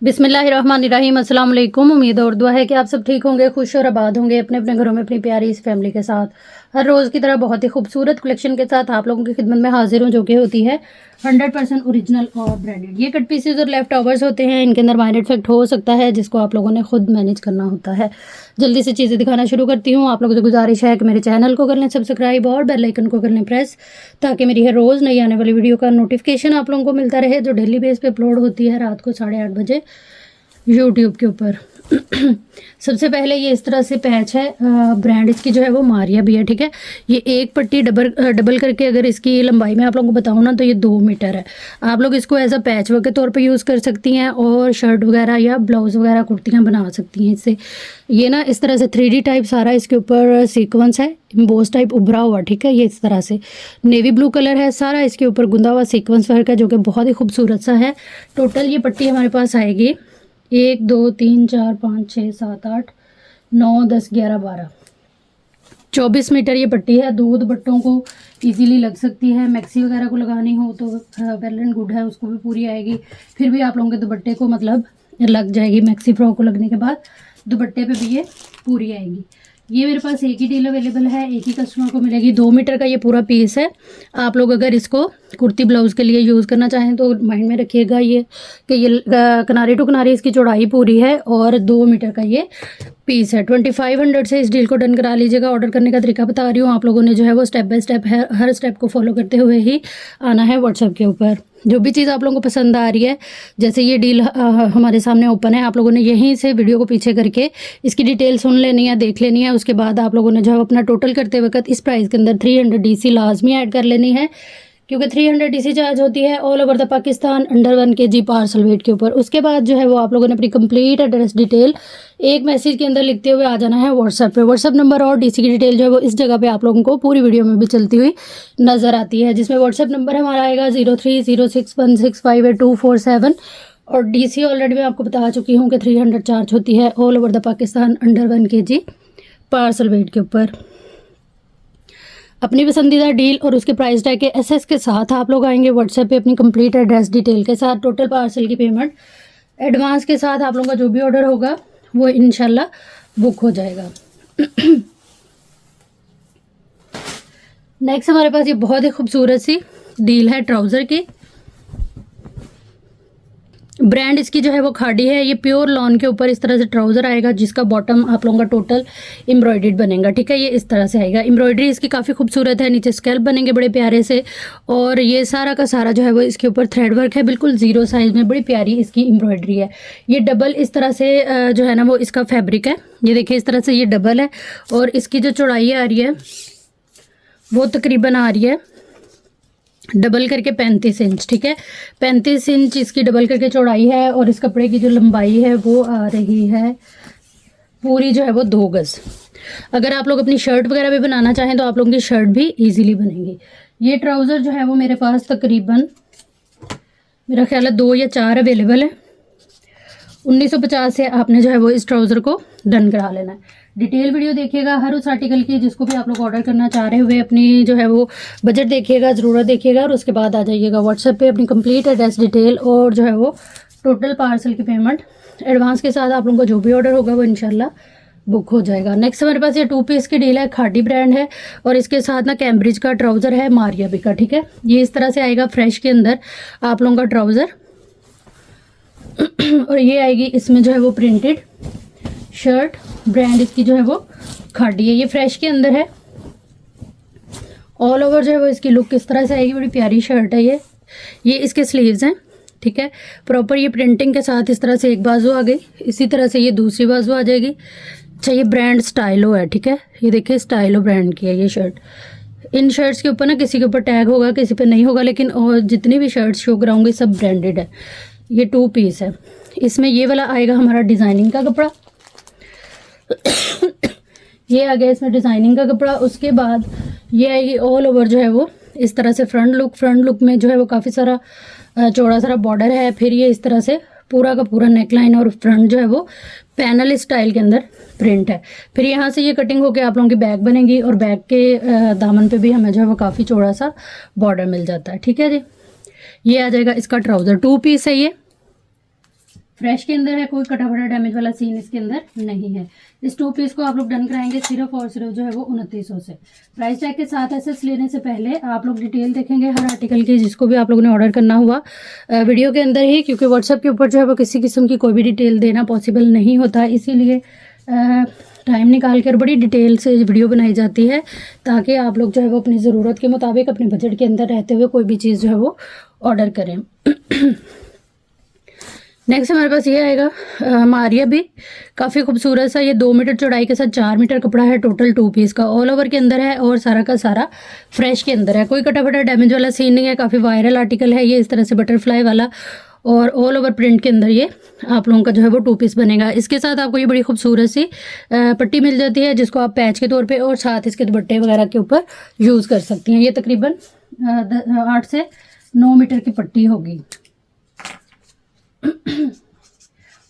बिस्मिल्लाहिर्रहमानिर्रहीम। अस्सलाम वालेकुम। उम्मीद और दुआ है कि आप सब ठीक होंगे, खुश और आबाद होंगे अपने अपने घरों में अपनी प्यारी इस फैमिली के साथ। हर रोज़ की तरह बहुत ही खूबसूरत कलेक्शन के साथ आप लोगों की खिदमत में हाजिर हूँ, जो कि होती है 100% ओरिजिनल और ब्रांडेड। ये कट पीसेज और लेफ्ट ओवर्स होते हैं, इनके अंदर माइनर इफेक्ट हो सकता है जिसको आप लोगों ने खुद मैनेज करना होता है। जल्दी से चीज़ें दिखाना शुरू करती हूँ। आप लोगों से गुजारिश है कि मेरे चैनल को कर लें सब्सक्राइब और बेल आइकन को कर लें प्रेस, ताकि मेरी हर रोज़ नई आने वाली वीडियो का नोटिफिकेशन आप लोगों को मिलता रहे, जो डेली बेस पे अपलोड होती है रात को 8:30 बजे यूट्यूब के ऊपर। सबसे पहले ये इस तरह से पैच है, ब्रांड इसकी जो है वो मारिया भी है, ठीक है। ये एक पट्टी डबल करके अगर इसकी लंबाई में आप लोगों को बताऊँ ना तो ये 2 मीटर है। आप लोग इसको एज अ पैच वर्क के तौर पे यूज़ कर सकती हैं और शर्ट वगैरह या ब्लाउज़ वगैरह कुर्तियाँ बना सकती हैं इससे। ये ना इस तरह से 3D टाइप सारा इसके ऊपर सीक्वेंस है, एम्बोस टाइप उभरा हुआ, ठीक है। ये इस तरह से नेवी ब्लू कलर है, सारा इसके ऊपर गुंदा हुआ सीक्वेंस वर्क है, जो कि बहुत ही खूबसूरत सा है। टोटल ये पट्टी हमारे पास आएगी 1 2 3 4 5 6 7 8 9 10 11 12 24 मीटर ये पट्टी है। दो दुपट्टों को इजीली लग सकती है। मैक्सी वगैरह को लगानी हो तो वेल एंड गुड है, उसको भी पूरी आएगी। फिर भी आप लोगों के दुपट्टे को मतलब लग जाएगी, मैक्सी फ्रॉक को लगने के बाद दुपट्टे पे भी ये पूरी आएगी। ये मेरे पास एक ही डील अवेलेबल है, एक ही कस्टमर को मिलेगी। 2 मीटर का ये पूरा पीस है। आप लोग अगर इसको कुर्ती ब्लाउज़ के लिए यूज़ करना चाहें तो माइंड में रखिएगा ये कि ये किनारे टू किनारे इसकी चौड़ाई पूरी है और 2 मीटर का ये पीस है। 2500 से इस डील को डन करा लीजिएगा। ऑर्डर करने का तरीका बता रही हूँ, आप लोगों ने जो है वो स्टेप बाय स्टेप है, हर स्टेप को फॉलो करते हुए ही आना है व्हाट्सएप के ऊपर। जो भी चीज़ आप लोगों को पसंद आ रही है, जैसे ये डील हमारे सामने ओपन है, आप लोगों ने यहीं से वीडियो को पीछे करके इसकी डिटेल सुन लेनी है, देख लेनी है। उसके बाद आप लोगों ने जो है अपना टोटल करते वक्त इस प्राइस के अंदर 300 DC लाजमी ऐड कर लेनी है, क्योंकि 300 DC चार्ज होती है all over the Pakistan under 1 kg parcel weight के ऊपर। उसके बाद जो है वो आप लोगों ने अपनी कंप्लीट एड्रेस डिटेल एक मैसेज के अंदर लिखते हुए आ जाना है व्हाट्सएप पे। व्हाट्सएप नंबर और DC की डिटेल जो है वो इस जगह पे आप लोगों को पूरी वीडियो में भी चलती हुई नज़र आती है, जिसमें व्हाट्सएप नंबर हमारा आएगा 0306165247 और DC ऑलरेडी मैं आपको बता चुकी हूँ कि 300 चार्ज होती है all over the Pakistan under 1 kg parcel weight के ऊपर। अपनी पसंदीदा डील और उसके प्राइस टैग के SS के साथ आप लोग आएंगे व्हाट्सएप पे अपनी कंप्लीट एड्रेस डिटेल के साथ। टोटल पार्सल की पेमेंट एडवांस के साथ आप लोगों का जो भी ऑर्डर होगा वो इंशाल्लाह बुक हो जाएगा। नेक्स्ट हमारे पास ये बहुत ही खूबसूरत सी डील है ट्राउज़र की। ब्रांड इसकी जो है वो खाड़ी है। ये प्योर लॉन के ऊपर इस तरह से ट्राउज़र आएगा, जिसका बॉटम आप लोगों का टोटल एम्ब्रॉयडर्ड बनेगा, ठीक है। ये इस तरह से आएगा। एम्ब्रॉयडरी इसकी काफ़ी खूबसूरत है, नीचे स्कैल्प बनेंगे बड़े प्यारे से, और ये सारा का सारा जो है वो इसके ऊपर थ्रेड वर्क है, बिल्कुल ज़ीरो साइज़ में, बड़ी प्यारी इसकी एम्ब्रॉयडरी है। ये डबल इस तरह से जो है ना वो इसका फैब्रिक है। ये देखिए इस तरह से ये डबल है, और इसकी जो चौड़ाई आ रही है वो तकरीबन आ रही है डबल करके 35 इंच, ठीक है। 35 इंच इसकी डबल करके चौड़ाई है, और इस कपड़े की जो लंबाई है वो आ रही है पूरी जो है वो 2 गज़। अगर आप लोग अपनी शर्ट वगैरह भी बनाना चाहें तो आप लोगों की शर्ट भी इजीली बनेगी। ये ट्राउज़र जो है वो मेरे पास तकरीबन मेरा ख्याल है 2 या 4 अवेलेबल है। 1950 से आपने जो है वो इस ट्राउज़र को डन करा लेना है। डिटेल वीडियो देखिएगा हर उस आर्टिकल की जिसको भी आप लोग ऑर्डर करना चाह रहे हुए, अपनी जो है वो बजट देखिएगा, ज़रूरत देखिएगा, और उसके बाद आ जाइएगा व्हाट्सएप पे अपनी कंप्लीट एड्रेस डिटेल और जो है वो टोटल पार्सल की पेमेंट एडवांस के साथ आप लोगों का जो भी ऑर्डर होगा वो इंशाल्लाह बुक हो जाएगा। नेक्स्ट हमारे पास ये 2 पीस की डील है, खाड़ी ब्रांड है, और इसके साथ ना कैम्ब्रिज का ट्राउज़र है मारिया भी का, ठीक है। ये इस तरह से आएगा फ्रेश के अंदर आप लोगों का ट्राउज़र, और ये आएगी इसमें जो है वो प्रिंटेड शर्ट। ब्रांड इसकी जो है वो खाड़ी है। ये फ्रेश के अंदर है। ऑल ओवर जो है वो इसकी लुक इस तरह से आएगी, बड़ी प्यारी शर्ट है ये इसके स्लीव्स हैं, ठीक है। प्रॉपर ये प्रिंटिंग के साथ इस तरह से एक बाजू आ गई, इसी तरह से ये दूसरी बाजू आ जाएगी। अच्छा, ये ब्रांड स्टाइलो है, ठीक है। ये देखिए स्टाइलो ब्रांड की है ये शर्ट। इन शर्ट्स के ऊपर ना किसी के ऊपर टैग होगा, किसी पे नहीं होगा, लेकिन और जितनी भी शर्ट्स शो कराऊंगी सब ब्रांडेड है। ये 2 पीस है। इसमें ये वाला आएगा हमारा डिज़ाइनिंग का कपड़ा। ये आ गया इसमें डिज़ाइनिंग का कपड़ा। उसके बाद ये आएगी ऑल ओवर जो है वो इस तरह से फ्रंट लुक में जो है वो काफ़ी सारा चौड़ा सारा बॉर्डर है। फिर ये इस तरह से पूरा का पूरा नेकलाइन और फ्रंट जो है वो पैनल स्टाइल के अंदर प्रिंट है। फिर यहाँ से ये कटिंग होकर आप लोगों की बैग बनेगी, और बैग के दामन पे भी हमें जो है वो काफ़ी चौड़ा सा बॉर्डर मिल जाता है, ठीक है जी। ये आ जाएगा इसका ट्राउज़र। 2 पीस है ये। फ्रेश के अंदर है, कोई कटा फटा डैमेज वाला सीन इसके अंदर नहीं है। इस 2 पीस को आप लोग डन कराएंगे सिर्फ और सिर्फ जो है वो 2900 से। प्राइस टैग के साथ एसेस लेने से पहले आप लोग डिटेल देखेंगे हर आर्टिकल की, जिसको भी आप लोगों ने ऑर्डर करना हुआ वीडियो के अंदर ही, क्योंकि व्हाट्सएप के ऊपर जो है वो किसी किस्म की कोई भी डिटेल देना पॉसिबल नहीं होता, इसीलिए टाइम निकाल कर बड़ी डिटेल से वीडियो बनाई जाती है, ताकि आप लोग जो है वो अपनी ज़रूरत के मुताबिक अपने बजट के अंदर रहते हुए कोई भी चीज़ जो है वो ऑर्डर करें। नेक्स्ट हमारे पास ये आएगा मारिया भी, काफ़ी खूबसूरत सा, ये 2 मीटर चौड़ाई के साथ 4 मीटर कपड़ा है, टोटल 2 पीस का ऑल ओवर के अंदर है और सारा का सारा फ्रेश के अंदर है, कोई कटा फटा डैमेज वाला सीन नहीं है। काफ़ी वायरल आर्टिकल है ये, इस तरह से बटरफ्लाई वाला और ऑल ओवर प्रिंट के अंदर ये आप लोगों का जो है वो 2 पीस बनेगा। इसके साथ आपको ये बड़ी खूबसूरत सी पट्टी मिल जाती है, जिसको आप पैच के तौर पे और साथ इसके दुपट्टे वगैरह के ऊपर यूज़ कर सकती हैं। ये तकरीबन 8 से 9 मीटर की पट्टी होगी।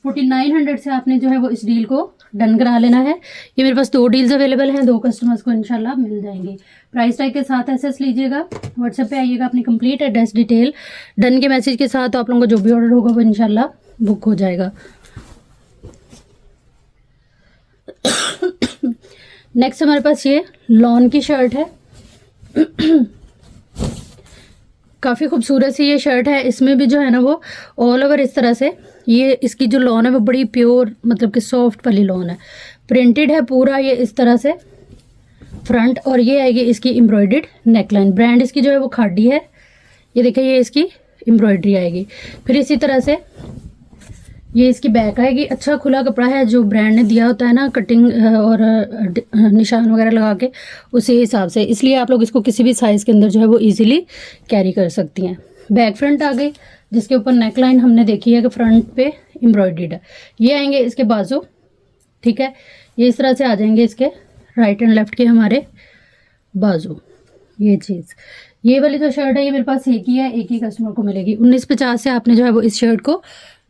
4900 से आपने जो है वो इस डील को डन करा लेना है। ये मेरे पास 2 डील्स अवेलेबल हैं, 2 कस्टमर्स को इंशाल्लाह मिल जाएंगे। प्राइस टैग के साथ एसेस लीजिएगा, व्हाट्सएप पे आइएगा, अपनी कंप्लीट एड्रेस डिटेल डन के मैसेज के साथ, तो आप लोगों को जो भी ऑर्डर होगा वो इंशाल्लाह बुक हो जाएगा। नेक्स्ट हमारे पास ये लॉन की शर्ट है, काफ़ी खूबसूरत सी ये शर्ट है। इसमें भी जो है ना वो ऑल ओवर इस तरह से, ये इसकी जो लॉन है वो बड़ी प्योर मतलब कि सॉफ्ट वाली लॉन है, प्रिंटेड है पूरा ये इस तरह से फ्रंट, और ये आएगी इसकी एम्ब्रॉयडर्ड नेकलाइन। ब्रांड इसकी जो है वो खाड़ी है, ये देखिए ये इसकी एम्ब्रॉयडरी आएगी। फिर इसी तरह से ये इसकी बैक आएगी। अच्छा खुला कपड़ा है, जो ब्रांड ने दिया होता है ना कटिंग और निशान वगैरह लगा के, उसी हिसाब से, इसलिए आप लोग इसको किसी भी साइज़ के अंदर जो है वो इजीली कैरी कर सकती हैं। बैक फ्रंट आ गई, जिसके ऊपर नेकलाइन हमने देखी है कि फ्रंट पे एम्ब्रॉयडर्ड है। ये आएंगे इसके बाजू, ठीक है, ये इस तरह से आ जाएंगे इसके राइट एंड लेफ्ट के हमारे बाजू। ये चीज़, ये वाली जो शर्ट है ये मेरे पास एक ही है, एक ही कस्टमर को मिलेगी। 1950 से आपने जो है वो इस शर्ट को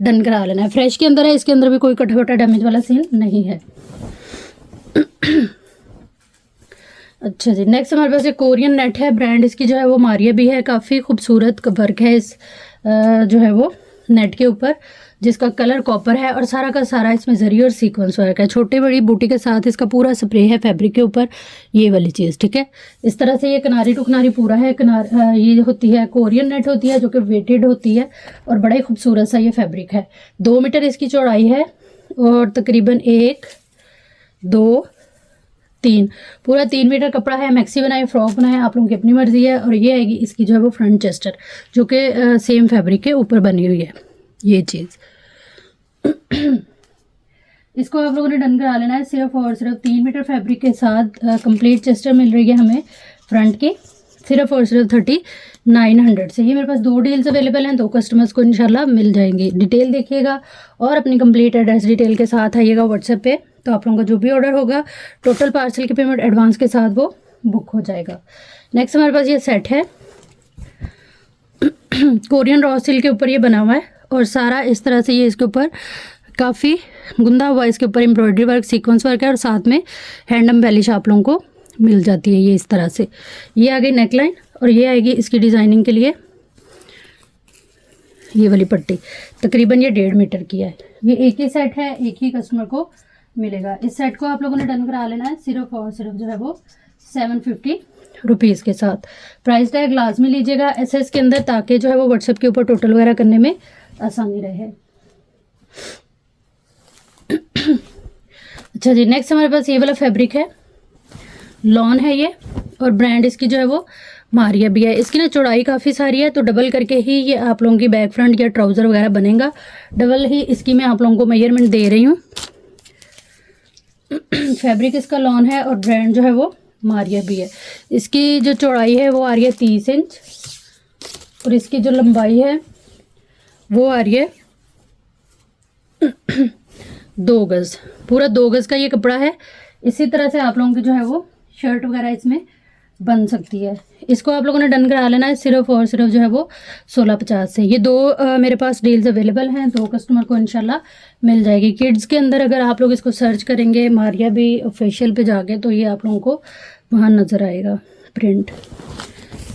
डन करा लेना है। फ्रेश के अंदर है, इसके अंदर भी कोई कटा फटा डैमेज वाला सीन नहीं है। अच्छा जी, नेक्स्ट हमारे पास एक कोरियन नेट है, ब्रांड इसकी जो है वो मारिया भी है। काफ़ी खूबसूरत वर्क है इस जो है वो नेट के ऊपर, जिसका कलर कॉपर है और सारा का सारा इसमें जरी और सीक्वेंस वर्क है। छोटे बड़ी बूटी के साथ इसका पूरा स्प्रे है फैब्रिक के ऊपर, ये वाली चीज़, ठीक है। इस तरह से ये किनारी टू किनारी पूरा है। ये होती है कोरियन नेट होती है, जो कि वेटेड होती है और बड़ा ही खूबसूरत सा ये फैब्रिक है। 2 मीटर इसकी चौड़ाई है और तकरीबन 1 2 3 पूरा 3 मीटर कपड़ा है। मैक्सी बनाए, फ्रॉक बनाए, आप लोगों की अपनी मर्जी है। और ये आएगी इसकी जो है वो फ्रंट चेस्टर, जो कि सेम फैब्रिक के ऊपर बनी हुई है ये चीज़। इसको आप लोगों ने डन करा लेना है सिर्फ और सिर्फ 3 मीटर फैब्रिक के साथ। कंप्लीट चेस्टर मिल रही है हमें फ्रंट की, सिर्फ और सिर्फ 3900 से। ये मेरे पास 2 डील्स अवेलेबल हैं, 2 कस्टमर्स को इंशाल्लाह मिल जाएंगी। डिटेल देखिएगा और अपनी कंप्लीट एड्रेस डिटेल के साथ आइएगा व्हाट्सएप पे, तो आप लोगों का जो भी ऑर्डर होगा टोटल पार्सल की पेमेंट एडवांस के साथ वो बुक हो जाएगा। नेक्स्ट हमारे पास ये सेट है, कोरियन रॉ सिल्क के ऊपर ये बना हुआ है और सारा इस तरह से ये इसके ऊपर काफ़ी गुंदा हुआ, इसके ऊपर एम्ब्रॉयडरी वर्क, सीक्वेंस वर्क है और साथ में हैंड एम्बेलिश आप लोगों को मिल जाती है ये इस तरह से। ये आ गई नेकलाइन और ये आएगी इसकी डिज़ाइनिंग के लिए ये वाली पट्टी, तकरीबन ये 1.5 मीटर की है। ये एक ही सेट है, एक ही कस्टमर को मिलेगा। इस सेट को आप लोगों ने डन करा लेना है सिर्फ और सिर्फ जो है वो 750 रुपीज़ के साथ। प्राइस टैग लाजमी लीजिएगा एसएस के अंदर, ताकि जो है वो व्हाट्सएप के ऊपर टोटल वगैरह करने में आसानी रहे। अच्छा जी, नेक्स्ट हमारे पास ये वाला फैब्रिक है, लॉन है ये और ब्रांड इसकी जो है वो मारिया भी है। इसकी ना चौड़ाई काफ़ी सारी है, तो डबल करके ही ये आप लोगों की बैक फ्रंट या ट्राउज़र वगैरह बनेगा। डबल ही इसकी मैं आप लोगों को मेजरमेंट दे रही हूँ। फैब्रिक इसका लॉन है और ब्रांड जो है वो मारिया भी है। इसकी जो चौड़ाई है वो आ रही है 30 इंच और इसकी जो लंबाई है वो आ रही है 2 गज़। पूरा 2 गज़ का ये कपड़ा है। इसी तरह से आप लोगों की जो है वो शर्ट वगैरह इसमें बन सकती है। इसको आप लोगों ने डन करा लेना है सिर्फ और सिर्फ जो है वो 1650 से। ये 2 मेरे पास डील्स अवेलेबल हैं, 2 कस्टमर को इंशाल्लाह मिल जाएगी। किड्स के अंदर अगर आप लोग इसको सर्च करेंगे मारिया भी ऑफिशियल पे जाके, तो ये आप लोगों को वहाँ नज़र आएगा प्रिंट।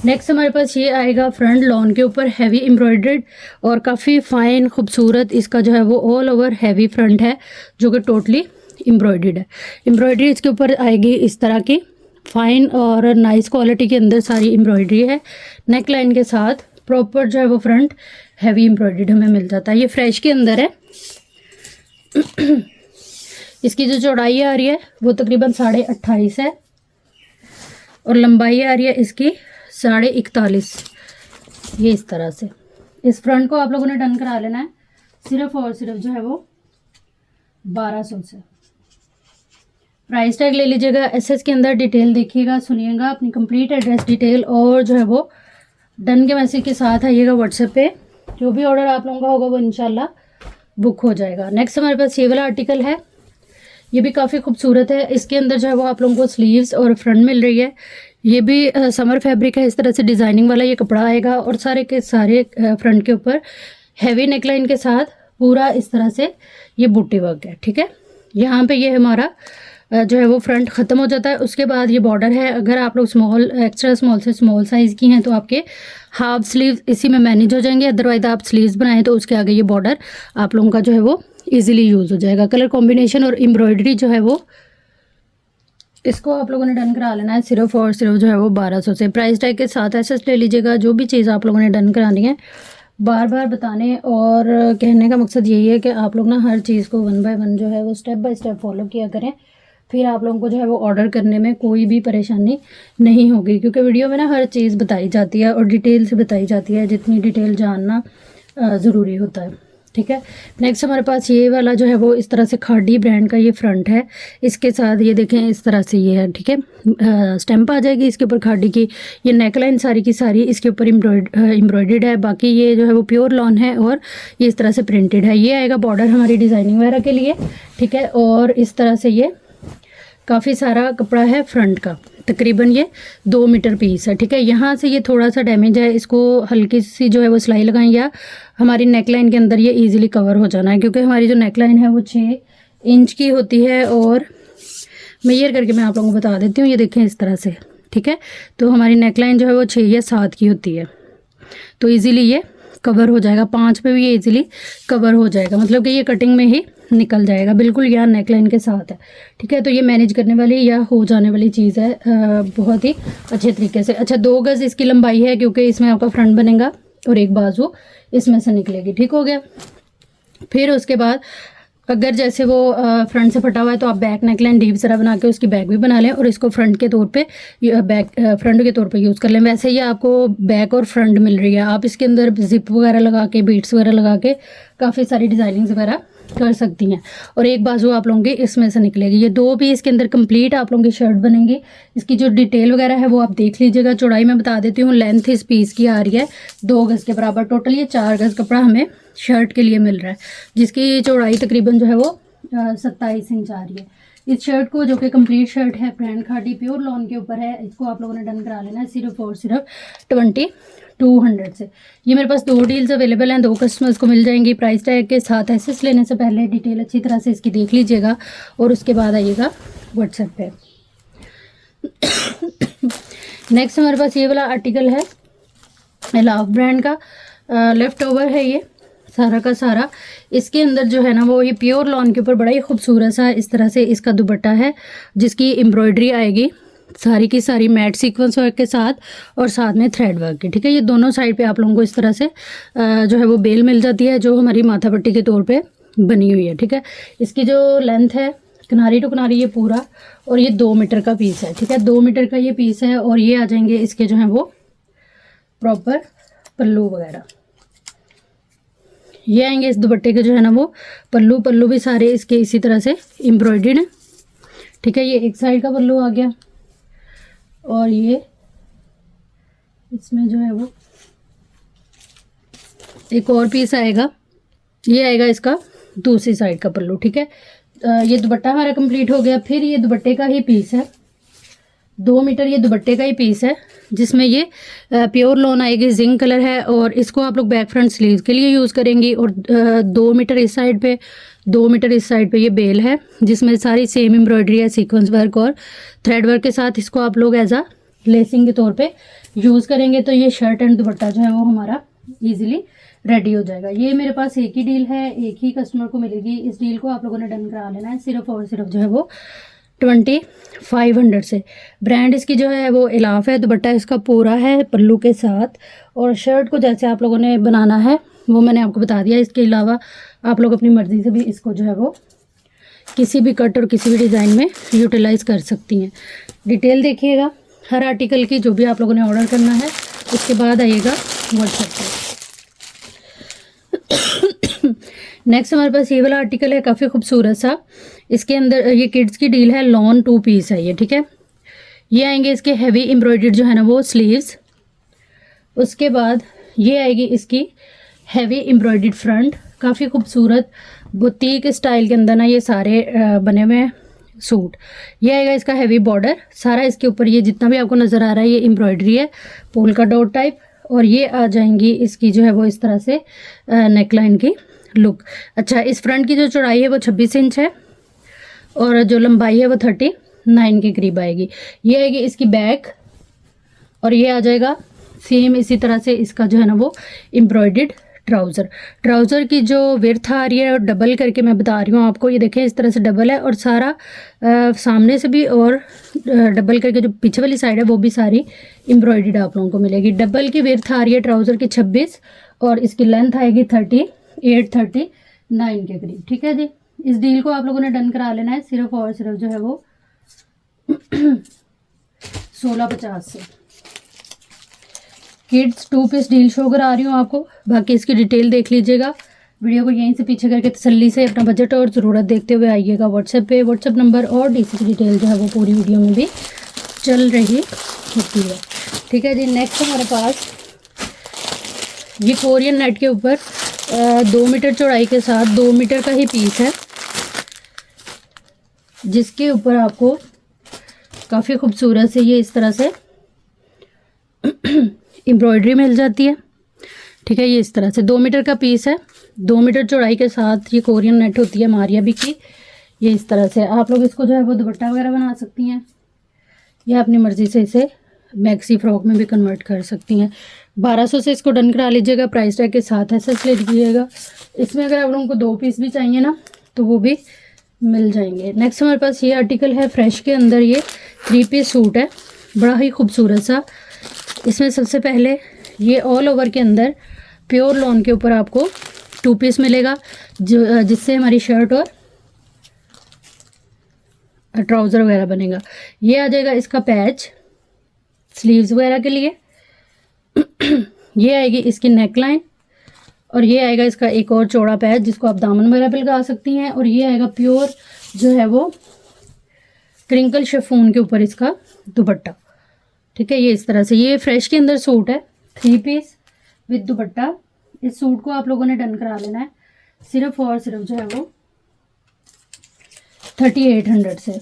नेक्स्ट हमारे पास ये आएगा फ्रंट लॉन के ऊपर हैवी एम्ब्रॉयडर्ड और काफ़ी फाइन खूबसूरत इसका जो है वो ऑल ओवर हैवी फ्रंट है जो कि टोटली एम्ब्रॉयडर्ड है। एम्ब्रॉयडरी इसके ऊपर आएगी इस तरह की फाइन और नाइस क्वालिटी के अंदर सारी एम्ब्रॉयडरी है। नेक लाइन के साथ प्रॉपर जो है वो फ्रंट हैवी एम्ब्रॉयडर्ड हमें मिल जाता है। ये फ्रेश के अंदर है। इसकी जो चौड़ाई आ रही है वो तकरीबन 28.5 है और लंबाई आ रही है इसकी 41.5। ये इस तरह से इस फ्रंट को आप लोगों ने डन करा लेना है सिर्फ और सिर्फ जो है वो 1200 से। प्राइस टैग ले लीजिएगा। एसएस के अंदर डिटेल देखिएगा, सुनिएगा, अपनी कंप्लीट एड्रेस डिटेल और जो है वो डन के मैसेज के साथ आइएगा व्हाट्सएप पे। जो भी ऑर्डर आप लोगों का होगा वो इंशाल्लाह बुक हो जाएगा। नेक्स्ट हमारे पास ये वाला आर्टिकल है। ये भी काफ़ी खूबसूरत है। इसके अंदर जो है वो आप लोगों को स्लीव्स और फ्रंट मिल रही है। ये भी समर फैब्रिक है। इस तरह से डिज़ाइनिंग वाला ये कपड़ा आएगा और सारे के सारे फ्रंट के ऊपर हैवी नेकलाइन के साथ पूरा इस तरह से ये बूटी वर्क है। ठीक है, यहाँ पे ये हमारा जो है वो फ्रंट ख़त्म हो जाता है। उसके बाद ये बॉर्डर है। अगर आप लोग स्मॉल एक्स्ट्रा स्मॉल से स्मॉल साइज़ की हैं तो आपके हाफ स्लीव इसी में मैनेज हो जाएंगे। अदरवाइज आप स्लीव्स बनाएं तो उसके आगे ये बॉर्डर आप लोगों का जो है वो इजीली यूज़ हो जाएगा। कलर कॉम्बिनेशन और एम्ब्रॉयडरी जो है वो इसको आप लोगों ने डन करा लेना है सिर्फ और सिर्फ जो है वो 1200 से। प्राइस टैग के साथ एसएस ले लीजिएगा। जो भी चीज़ आप लोगों ने डन करानी है बार बार बताने और कहने का मकसद यही है कि आप लोग ना हर चीज़ को 1 बाय 1 जो है वो स्टेप बाय स्टेप फॉलो किया करें। फिर आप लोगों को जो है वो ऑर्डर करने में कोई भी परेशानी नहीं होगी, क्योंकि वीडियो में ना हर चीज़ बताई जाती है और डिटेल से बताई जाती है। जितनी डिटेल जानना ज़रूरी होता है। ठीक है, नेक्स्ट हमारे पास ये वाला जो है वो इस तरह से खाड़ी ब्रांड का ये फ्रंट है। इसके साथ ये देखें इस तरह से ये है। ठीक है, स्टैंप आ जाएगी इसके ऊपर खाड़ी की। ये नेकलाइन सारी की सारी इसके ऊपर एम्ब्रॉयडर्ड है। बाकी ये जो है वो प्योर लॉन है और ये इस तरह से प्रिंटेड है। ये आएगा बॉर्डर हमारी डिज़ाइनिंग वगैरह के लिए। ठीक है, और इस तरह से ये काफ़ी सारा कपड़ा है फ्रंट का। तकरीबन ये 2 मीटर पीस है। ठीक है, यहाँ से ये थोड़ा सा डैमेज है। इसको हल्की सी जो है वो सिलाई लगाएं या हमारी नेकलाइन के अंदर ये इजीली कवर हो जाना है, क्योंकि हमारी जो नेकलाइन है वो 6 इंच की होती है। और मेजर करके मैं आप लोगों को बता देती हूँ। ये देखें इस तरह से। ठीक है, तो हमारी नेकलाइन जो है वो 6 या 7 की होती है, तो ईज़िली ये कवर हो जाएगा। 5 पे भी ये इजीली कवर हो जाएगा, मतलब कि ये कटिंग में ही निकल जाएगा। बिल्कुल यहाँ नेकलाइन के साथ है। ठीक है, तो ये मैनेज करने वाली या हो जाने वाली चीज़ है बहुत ही अच्छे तरीके से। अच्छा, 2 गज़ इसकी लंबाई है, क्योंकि इसमें आपका फ्रंट बनेगा और एक बाजू इसमें से निकलेगी। ठीक हो गया। फिर उसके बाद अगर जैसे वो फ्रंट से फटा हुआ है तो आप बैक नेकलाइन डीप तरह बना के उसकी बैक भी बना लें और इसको फ्रंट के तौर पे फ्रंट के तौर पे यूज़ कर लें। वैसे ही आपको बैक और फ्रंट मिल रही है। आप इसके अंदर जिप वगैरह लगा के बीट्स वगैरह लगा के काफ़ी सारी डिज़ाइनिंग्स वगैरह कर सकती हैं और एक बाजू आप लोगों की इसमें से निकलेगी। ये 2 भी इसके अंदर कंप्लीट आप लोगों की शर्ट बनेंगी। इसकी जो डिटेल वगैरह है वो आप देख लीजिएगा। चौड़ाई मैं बता देती हूँ। लेंथ इस पीस की आ रही है 2 गज़ के बराबर। टोटल ये 4 गज़ कपड़ा हमें शर्ट के लिए मिल रहा है, जिसकी चौड़ाई तकरीबन जो है वो 27 इंच आ रही है। इस शर्ट को, जो कि कंप्लीट शर्ट है, ब्रांड खाड़ी प्योर लॉन के ऊपर है, इसको आप लोगों ने डन करा लेना है सिर्फ और सिर्फ 2200 से। ये मेरे पास 2 डील्स अवेलेबल हैं, 2 कस्टमर्स को मिल जाएंगी प्राइस टैग के साथ। एसेस लेने से पहले डिटेल अच्छी तरह से इसकी देख लीजिएगा और उसके बाद आइएगा व्हाट्सएप पे। नेक्स्ट हमारे पास ये वाला आर्टिकल है एलाफ ब्रांड का। लेफ्ट ओवर है ये सारा का सारा। इसके अंदर जो है ना वो ये प्योर लॉन के ऊपर बड़ा ही खूबसूरत सा इस तरह से इसका दुपट्टा है, जिसकी एम्ब्रॉयडरी आएगी सारी की सारी मैट सीक्वेंस वर्क के साथ और साथ में थ्रेड वर्क की। ठीक है, ये दोनों साइड पे आप लोगों को इस तरह से जो है वो बेल मिल जाती है, जो हमारी माथा पट्टी के तौर पे बनी हुई है। ठीक है, इसकी जो लेंथ है किनारी टू किनारी ये पूरा, और ये 2 मीटर का पीस है। ठीक है, 2 मीटर का ये पीस है और ये आ जाएंगे इसके जो है वो प्रॉपर पल्लू वगैरह। ये आएंगे इस दुपट्टे के जो है ना वो पल्लू भी सारे इसके इसी तरह से एम्ब्रॉयडर्ड है। ठीक है, ये एक साइड का पल्लू आ गया और ये इसमें जो है वो एक और पीस आएगा। ये आएगा इसका दूसरी साइड का पल्लू। ठीक है, ये दुपट्टा हमारा कंप्लीट हो गया। फिर ये दुपट्टे का ही पीस है, 2 मीटर ये दुपट्टे का ही पीस है, जिसमें ये प्योर लॉन आएगी, जिंक कलर है और इसको आप लोग बैक फ्रंट स्लीव्स के लिए यूज़ करेंगी। और 2 मीटर इस साइड पे, 2 मीटर इस साइड पे ये बेल है, जिसमें सारी सेम एम्ब्रॉयडरी है, सीक्वेंस वर्क और थ्रेड वर्क के साथ। इसको आप लोग एज आ लेसिंग के तौर पे यूज़ करेंगे तो ये शर्ट एंड दुपट्टा जो है वो हमारा ईजिली रेडी हो जाएगा। ये मेरे पास एक ही डील है, एक ही कस्टमर को मिलेगी। इस डील को आप लोगों ने डन करा लेना है सिर्फ और सिर्फ जो है वो 2500 से। ब्रांड इसकी जो है वो इलाफ है, दुपट्टा इसका पूरा है पल्लू के साथ, और शर्ट को जैसे आप लोगों ने बनाना है वो मैंने आपको बता दिया। इसके अलावा आप लोग अपनी मर्ज़ी से भी इसको जो है वो किसी भी कट और किसी भी डिज़ाइन में यूटिलाइज़ कर सकती हैं। डिटेल देखिएगा हर आर्टिकल की, जो भी आप लोगों ने ऑर्डर करना है उसके बाद आइएगा व्हाट्सएप पर। नेक्स्ट हमारे पास ये वाला आर्टिकल है, काफ़ी खूबसूरत सा। इसके अंदर ये किड्स की डील है, लॉन 2 पीस है ये, ठीक है। ये आएंगे इसके हैवी एम्ब्रॉयडर्ड जो है ना वो स्लीव्स। उसके बाद ये आएगी इसकी हैवी एम्ब्रॉयडर्ड फ्रंट, काफ़ी खूबसूरत बुटीक स्टाइल के अंदर ना ये सारे बने हुए हैं सूट। ये आएगा इसका हैवी बॉर्डर सारा, इसके ऊपर ये जितना भी आपको नज़र आ रहा है ये एम्ब्रॉयडरी है पोल्का डॉट टाइप, और ये आ जाएंगी इसकी जो है वो इस तरह से नेकलाइन की लुक। अच्छा, इस फ्रंट की जो चौड़ाई है वो 26 इंच है और जो लंबाई है वो 39 के करीब आएगी। ये आएगी इसकी बैक, और ये आ जाएगा सेम इसी तरह से इसका जो है ना वो एम्ब्रॉयडर्ड ट्राउज़र की जो विड्थ आ रही है और डबल करके मैं बता रही हूँ आपको। ये देखें इस तरह से डबल है, और सारा सामने से भी और डबल करके जो पीछे वाली साइड है वो भी सारी एम्ब्रॉयडर्ड आप लोगों को मिलेगी। डबल की विड्थ आ रही है ट्राउज़र की 26, और इसकी लेंथ आएगी 38-39 के करीब, ठीक है जी। इस डील को आप लोगों ने डन करा लेना है सिर्फ और सिर्फ जो है वो 1650 से। किड्स 2 पीस डील शो करा रही हूँ आपको, बाकी इसकी डिटेल देख लीजिएगा। वीडियो को यहीं से पीछे करके तसल्ली से अपना बजट और ज़रूरत देखते हुए आइएगा व्हाट्सएप पे। व्हाट्सएप नंबर और डीसी की डिटेल जो है वो पूरी वीडियो में भी चल रही होती है, ठीक है जी। नेक्स्ट हमारे पास ये कोरियन नेट के ऊपर 2 मीटर चौड़ाई के साथ 2 मीटर का ही पीस है, जिसके ऊपर आपको काफ़ी खूबसूरत से ये इस तरह से एम्ब्रॉयडरी मिल जाती है, ठीक है। ये इस तरह से 2 मीटर का पीस है, 2 मीटर चौड़ाई के साथ ये कोरियन नेट होती है मारियाबी की। ये इस तरह से आप लोग इसको जो है वो दुपट्टा वगैरह बना सकती हैं, या अपनी मर्ज़ी से इसे मैक्सी फ्रॉक में भी कन्वर्ट कर सकती हैं। 1200 से इसको डन करा लीजिएगा, प्राइस टैग के साथ ऐसा ले लीजिएगा। इसमें अगर आप लोगों को 2 पीस भी चाहिए ना तो वो भी मिल जाएंगे। नेक्स्ट हमारे पास ये आर्टिकल है फ्रेश के अंदर, ये 3 पीस सूट है, बड़ा ही खूबसूरत सा। इसमें सबसे पहले ये ऑल ओवर के अंदर प्योर लॉन के ऊपर आपको 2 पीस मिलेगा, जो जिससे हमारी शर्ट और ट्राउज़र वगैरह बनेगा। ये आ जाएगा इसका पैच स्लीव्स वगैरह के लिए। ये आएगी इसकी नेकलाइन, और ये आएगा इसका एक और चौड़ा पैच जिसको आप दामन वगैरह पे लगा सकती हैं। और ये आएगा प्योर जो है वो क्रिंकल शिफॉन के ऊपर इसका दुपट्टा, ठीक है। ये इस तरह से ये फ्रेश के अंदर सूट है, 3 पीस विद दुपट्टा। इस सूट को आप लोगों ने डन करा लेना है सिर्फ और सिर्फ जो है वो 3800 से।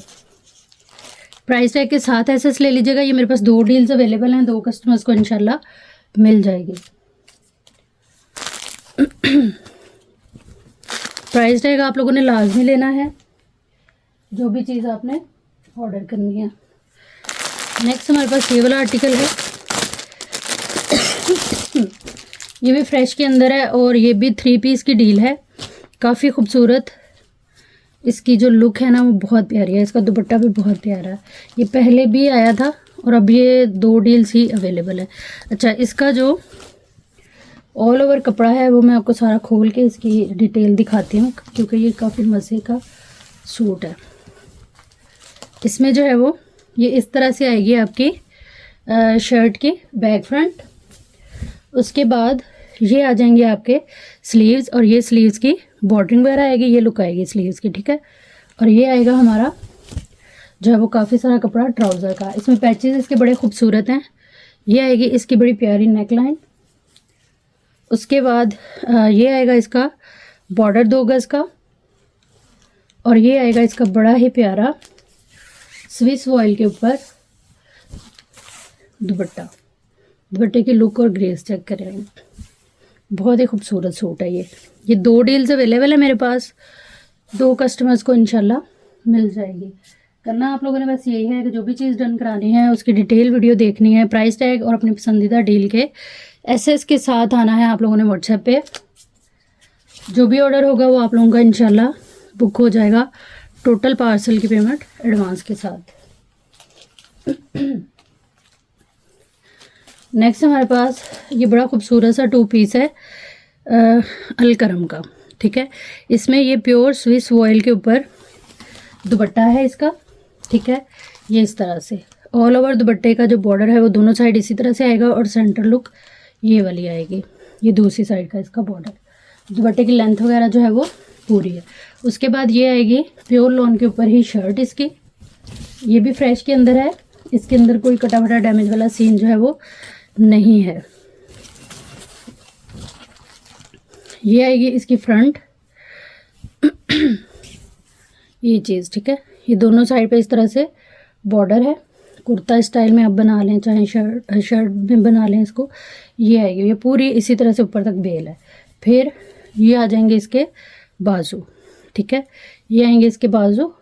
प्राइस टैग के साथ ऐसे ले लीजिएगा। ये मेरे पास 2 डील्स अवेलेबल हैं, 2 कस्टमर्स को इंशाल्लाह मिल जाएगी। प्राइस टैग आप लोगों ने लाजमी लेना है जो भी चीज़ आपने ऑर्डर करनी है। नेक्स्ट हमारे पास ये वाला आर्टिकल है, ये भी फ्रेश के अंदर है, और ये भी 3 पीस की डील है, काफ़ी खूबसूरत। इसकी जो लुक है ना वो बहुत प्यारी है, इसका दुपट्टा भी बहुत प्यारा है। ये पहले भी आया था और अब ये 2 डील्स ही अवेलेबल है। अच्छा, इसका जो ऑल ओवर कपड़ा है वो मैं आपको सारा खोल के इसकी डिटेल दिखाती हूँ, क्योंकि ये काफ़ी मज़े का सूट है। इसमें जो है वो ये इस तरह से आएगी आपकी शर्ट की बैक फ्रंट। उसके बाद ये आ जाएंगे आपके स्लीव्स, और ये स्लीव्स की बॉर्डरिंग वगैरह आएगी, ये लुक आएगी स्लीव्स की, ठीक है। और ये आएगा हमारा जो है वो काफ़ी सारा कपड़ा ट्राउज़र का। इसमें पैचेस इसके बड़े खूबसूरत हैं। ये आएगी इसकी बड़ी प्यारी नेकलाइन। उसके बाद ये आएगा इसका बॉर्डर 2 गज़ का, और ये आएगा इसका बड़ा ही प्यारा स्विस वॉयल के ऊपर दुपट्टा। दुपट्टे की लुक और ग्रेस चेक करें, बहुत ही खूबसूरत सूट है ये 2 डील्स अवेलेबल है मेरे पास, 2 कस्टमर्स को इंशाल्लाह मिल जाएगी। करना आप लोगों ने बस यही है कि जो भी चीज़ डन करानी है उसकी डिटेल वीडियो देखनी है, प्राइस टैग और अपनी पसंदीदा डील के एसएस के साथ आना है आप लोगों ने व्हाट्सएप पे। जो भी ऑर्डर होगा वो आप लोगों का इंशाल्लाह बुक हो जाएगा, टोटल पार्सल की पेमेंट एडवांस के साथ। नेक्स्ट हमारे पास ये बड़ा खूबसूरत सा 2 पीस है अलकरम का, ठीक है। इसमें ये प्योर स्विस वॉयल के ऊपर दुपट्टा है इसका, ठीक है। ये इस तरह से ऑल ओवर दुपट्टे का जो बॉर्डर है वो दोनों साइड इसी तरह से आएगा और सेंटर लुक ये वाली आएगी। ये दूसरी साइड का इसका बॉर्डर, दुपट्टे की लेंथ वगैरह जो है वो पूरी है। उसके बाद ये आएगी प्योर लॉन के ऊपर ही शर्ट इसकी, ये भी फ्रेश के अंदर है। इसके अंदर कोई कटा फटा डैमेज वाला सीन जो है वो नहीं है। ये आएगी इसकी फ्रंट ये चीज़, ठीक है। ये दोनों साइड पे इस तरह से बॉर्डर है, कुर्ता स्टाइल में आप बना लें चाहे शर्ट में बना लें इसको। ये आएगी, ये पूरी इसी तरह से ऊपर तक बेल है। फिर ये आ जाएंगे इसके बाजू, ठीक है। ये आएंगे इसके बाजू,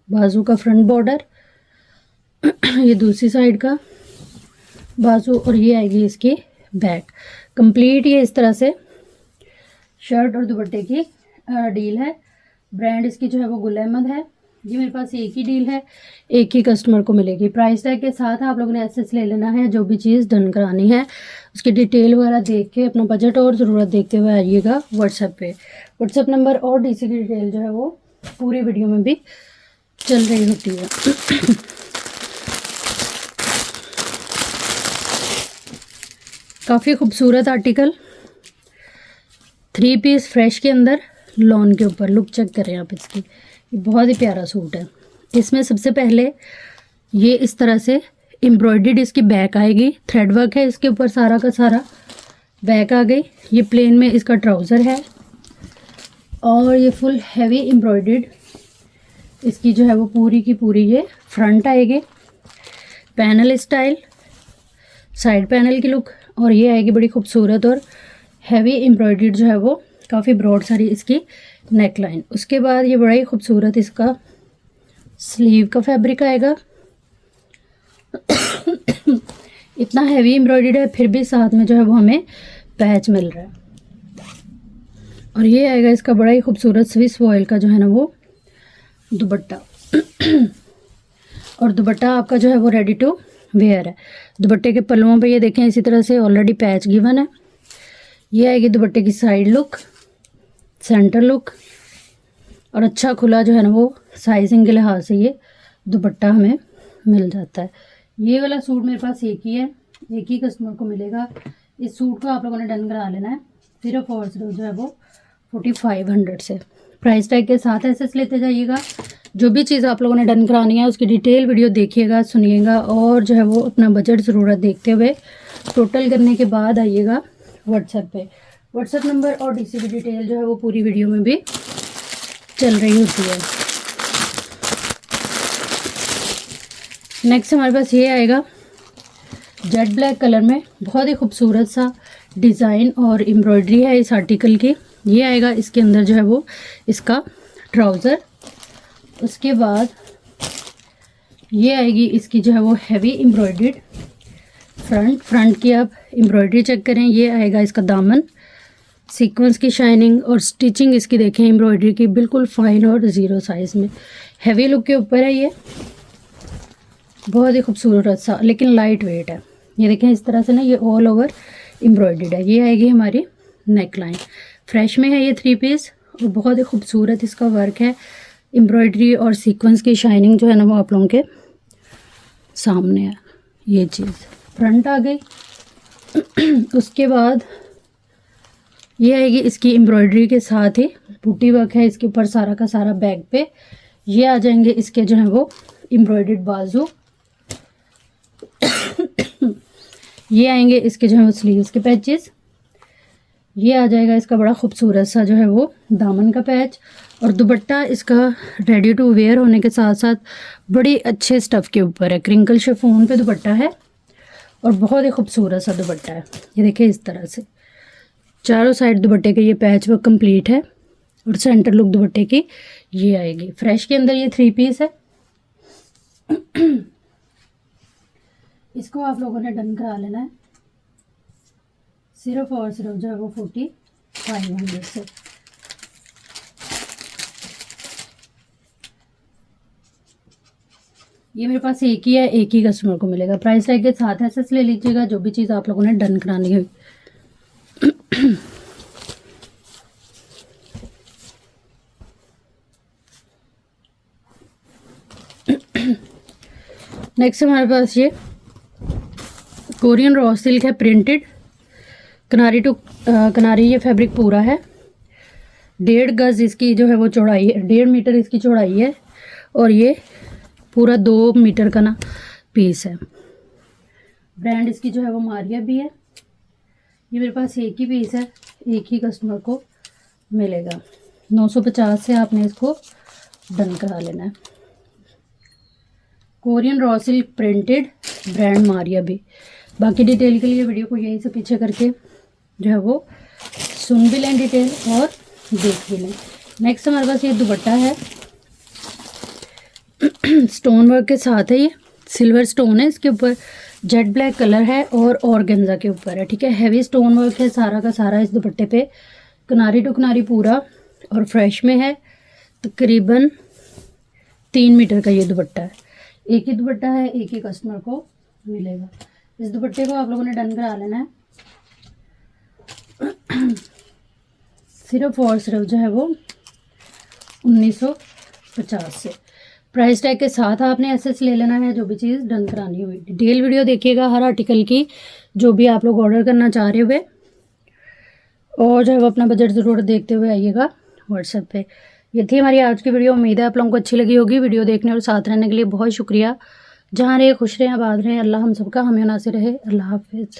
बाजू का फ्रंट बॉर्डर, ये दूसरी साइड का बाजू, और ये आएगी इसकी बैक। कंप्लीट ये इस तरह से शर्ट और दुपट्टे की डील है। ब्रांड इसकी जो है वो गुल अहमद है। ये मेरे पास एक ही डील है, एक ही कस्टमर को मिलेगी। प्राइस टैग के साथ आप लोगों ने एसएस ले लेना है। जो भी चीज़ डन करानी है उसकी डिटेल वगैरह देख के अपना बजट और ज़रूरत देखते हुए आइएगा व्हाट्सएप पे। व्हाट्सएप नंबर और डीसी की डिटेल जो है वो पूरी वीडियो में भी चल रही होती है। काफ़ी खूबसूरत आर्टिकल, 3 पीस फ्रेश के अंदर लॉन के ऊपर। लुक चेक करें आप इसकी, ये बहुत ही प्यारा सूट है। इसमें सबसे पहले ये इस तरह से एम्ब्रॉयडर्ड इसकी बैक आएगी, थ्रेड वर्क है इसके ऊपर सारा का सारा, बैक आ गई। ये प्लेन में इसका ट्राउज़र है और ये फुल हैवी एम्ब्रॉयडर्ड इसकी जो है वो पूरी की पूरी ये फ्रंट आएगी, पैनल स्टाइल, साइड पैनल की लुक। और ये आएगी बड़ी खूबसूरत और हैवी एम्ब्रॉयडर्ड जो है वो काफ़ी ब्रॉड सारी इसकी नेक लाइन। उसके बाद ये बड़ा ही खूबसूरत इसका स्लीव का फैब्रिक आएगा। इतना हैवी एम्ब्रॉयडर्ड है फिर भी साथ में जो है वो हमें पैच मिल रहा है। और ये आएगा इसका बड़ा ही खूबसूरत स्विस वॉयल का जो है ना वो दुपट्टा। और दुपट्टा आपका जो है वो रेडी टू वेयर है। दुपट्टे के पल्लुओं पे ये देखें इसी तरह से ऑलरेडी पैच गिवन है। ये आएगी दुपट्टे की साइड लुक, सेंटर लुक, और अच्छा खुला जो है ना वो साइजिंग के लिहाज से ये दुपट्टा हमें मिल जाता है। ये वाला सूट मेरे पास एक ही है, एक ही कस्टमर को मिलेगा। इस सूट को आप लोगों ने डन करा लेना है सिर्फ और सिर्फ जो है वो 4500 से। प्राइस टैग के साथ एसएस लेते जाइएगा। जो भी चीज़ आप लोगों ने डन करानी है उसकी डिटेल वीडियो देखिएगा, सुनिएगा, और जो है वो अपना बजट ज़रूरत देखते हुए टोटल करने के बाद आइएगा व्हाट्सएप पे। व्हाट्सएप नंबर और डीसी की डिटेल जो है वो पूरी वीडियो में भी चल रही होती है। नेक्स्ट हमारे पास ये आएगा जेट ब्लैक कलर में, बहुत ही खूबसूरत सा डिज़ाइन और एम्ब्रॉयडरी है इस आर्टिकल की। ये आएगा इसके अंदर जो है वो इसका ट्राउज़र। उसके बाद ये आएगी इसकी जो है वो हैवी एम्ब्रॉयडर्ड फ्रंट की आप एम्ब्रॉयडरी चेक करें। ये आएगा इसका दामन, सीक्वेंस की शाइनिंग और स्टिचिंग इसकी देखें एम्ब्रॉयडरी की, बिल्कुल फाइन और ज़ीरो साइज़ में हैवी लुक के ऊपर है। ये बहुत ही खूबसूरत सा लेकिन लाइट वेट है। ये देखें इस तरह से ना ये ऑल ओवर एम्ब्रॉयडर्ड है। ये आएगी हमारी नेक लाइन, फ्रेश में है ये 3 पीस और बहुत ही खूबसूरत इसका वर्क है। एम्ब्रॉयडरी और सीक्वेंस की शाइनिंग जो है ना वो आप लोगों के सामने है। ये चीज़ फ्रंट आ गई। उसके बाद ये आएगी इसकी एम्ब्रॉयडरी के साथ ही बूटी वर्क है इसके ऊपर सारा का सारा बैक पे। ये आ जाएंगे इसके जो है वो एम्ब्रॉयडर्ड बाजू। ये आएंगे इसके जो है वो स्लीव्स के पैचेस। ये आ जाएगा इसका बड़ा खूबसूरत सा जो है वो दामन का पैच। और दुपट्टा इसका रेडी टू वेयर होने के साथ साथ बड़ी अच्छे स्टफ़ के ऊपर है, क्रिंकल शिफॉन पे दुपट्टा है और बहुत ही खूबसूरत सा दुपट्टा है। ये देखिए इस तरह से चारों साइड दुपट्टे के ये पैच वर्क कंप्लीट है और सेंटर लुक दुपट्टे की ये आएगी। फ्रेश के अंदर ये 3 पीस है। इसको आप लोगों ने डन करा लेना है सिर्फ और सिर्फ जो है वो 4500 से। ये मेरे पास एक ही है, एक ही कस्टमर को मिलेगा। प्राइस टैग के साथ एसएस ले लीजिएगा जो भी चीज़ आप लोगों ने डन करानी है। नेक्स्ट हमारे पास ये कोरियन रॉ सिल्क है, प्रिंटेड किनारी टू किनारी। ये फैब्रिक पूरा है, 1.5 गज इसकी जो है वो चौड़ाई है, 1.5 मीटर इसकी चौड़ाई है, और ये पूरा 2 मीटर का ना पीस है। ब्रांड इसकी जो है वो मारिया भी है। ये मेरे पास एक ही पीस है, एक ही कस्टमर को मिलेगा। 950 से आपने इसको डन करा लेना है। Korean raw silk printed, brand Maria भी। बाकी डिटेल के लिए वीडियो को यहीं से पीछे करके जो है वो सुन भी लें डिटेल और देख भी लें। नेक्स्ट हमारे पास ये दुपट्टा है, स्टोन वर्क के साथ है। ये सिल्वर स्टोन है, इसके ऊपर जेट ब्लैक कलर है और ऑर्गेन्जा के ऊपर है, ठीक है। हैवी स्टोन वर्क है सारा का सारा इस दुपट्टे पे, किनारी टू किनारी पूरा, और फ्रेश में है। तकरीबन 3 मीटर का ये दुपट्टा है। एक ही दुपट्टा है, एक ही कस्टमर को मिलेगा। इस दुपट्टे को आप लोगों ने डन करा लेना है सिर्फ और सिर्फ जो है वो 1950 से। प्राइस टैग के साथ आपने एसएस ले लेना है जो भी चीज़ डन करानी हुई। डिटेल वीडियो देखिएगा हर आर्टिकल की, जो भी आप लोग ऑर्डर करना चाह रहे हुए, और जो है वो अपना बजट ज़रूर देखते हुए आइएगा व्हाट्सएप पे। ये थी हमारी आज की वीडियो। उम्मीद है आप लोगों को अच्छी लगी होगी। वीडियो देखने और साथ रहने के लिए बहुत शुक्रिया। जहाँ रहे खुश रहें, आबाद रहें। अल्लाह हम सबका हमें नासिर रहे। अल्लाह हाफिज़।